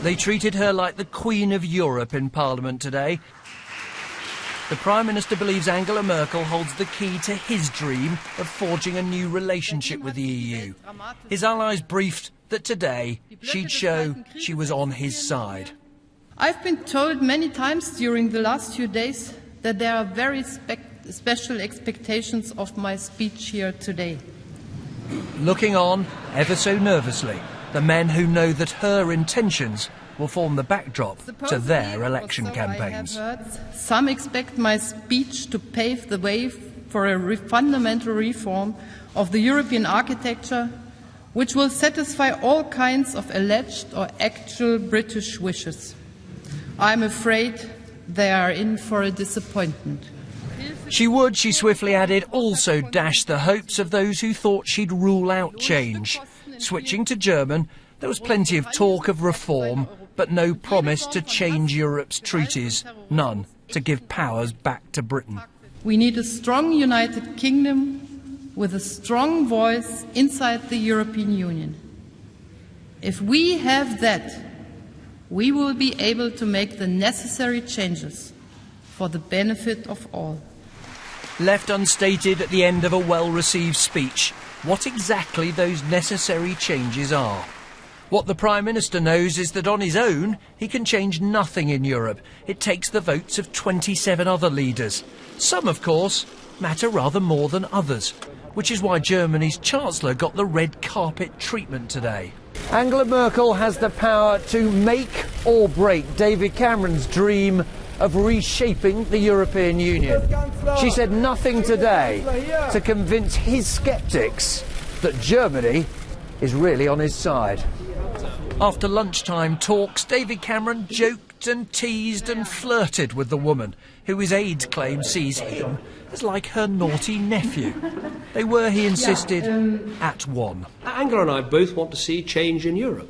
They treated her like the Queen of Europe in Parliament today. The Prime Minister believes Angela Merkel holds the key to his dream of forging a new relationship with the EU. His allies briefed that today she'd show she was on his side. I've been told many times during the last few days that there are very special expectations of my speech here today. Looking on, ever so nervously, the men who know that her intentions will form the backdrop to their election campaigns. Some expect my speech to pave the way for a fundamental reform of the European architecture, which will satisfy all kinds of alleged or actual British wishes. I'm afraid they are in for a disappointment. She would, she swiftly added, also dash the hopes of those who thought she'd rule out change. Switching to German, there was plenty of talk of reform, but no promise to change Europe's treaties, none to give powers back to Britain. We need a strong United Kingdom with a strong voice inside the European Union. If we have that, we will be able to make the necessary changes for the benefit of all. Left unstated at the end of a well-received speech, what exactly those necessary changes are. What the Prime Minister knows is that on his own, he can change nothing in Europe. It takes the votes of 27 other leaders. Some, of course, matter rather more than others, which is why Germany's Chancellor got the red carpet treatment today. Angela Merkel has the power to make or break David Cameron's dream of reshaping the European Union. She said nothing today to convince his sceptics that Germany is really on his side. After lunchtime talks, David Cameron joked and teased and flirted with the woman, who his aides claim sees him as like her naughty nephew. They were, he insisted, at one. Angela and I both want to see change in Europe.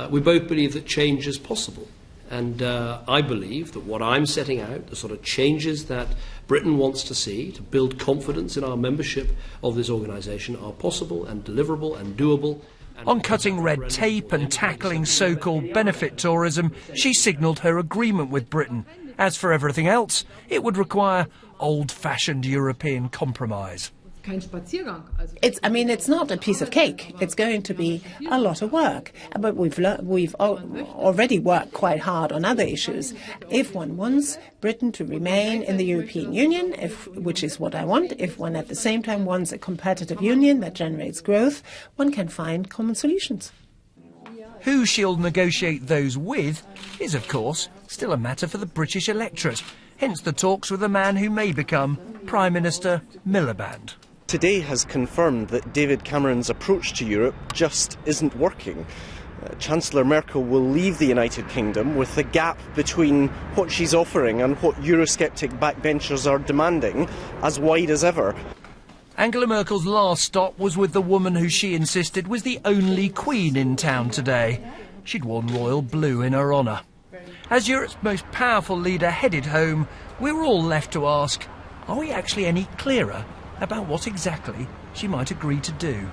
We both believe that change is possible. And I believe that what I'm setting out, the sort of changes that Britain wants to see to build confidence in our membership of this organisation are possible and deliverable and doable. On cutting red tape and tackling so-called benefit tourism, she signalled her agreement with Britain. As for everything else, it would require old-fashioned European compromise. It's not a piece of cake. It's going to be a lot of work. But we've already worked quite hard on other issues. If one wants Britain to remain in the European Union, which is what I want, if one at the same time wants a competitive union that generates growth, one can find common solutions. Who she'll negotiate those with is, of course, still a matter for the British electorate. Hence the talks with a man who may become Prime Minister Miliband. Today has confirmed that David Cameron's approach to Europe just isn't working. Chancellor Merkel will leave the United Kingdom with the gap between what she's offering and what Eurosceptic backbenchers are demanding as wide as ever. Angela Merkel's last stop was with the woman who she insisted was the only queen in town today. She'd worn royal blue in her honour. As Europe's most powerful leader headed home, we were all left to ask, are we actually any clearer about what exactly she might agree to do?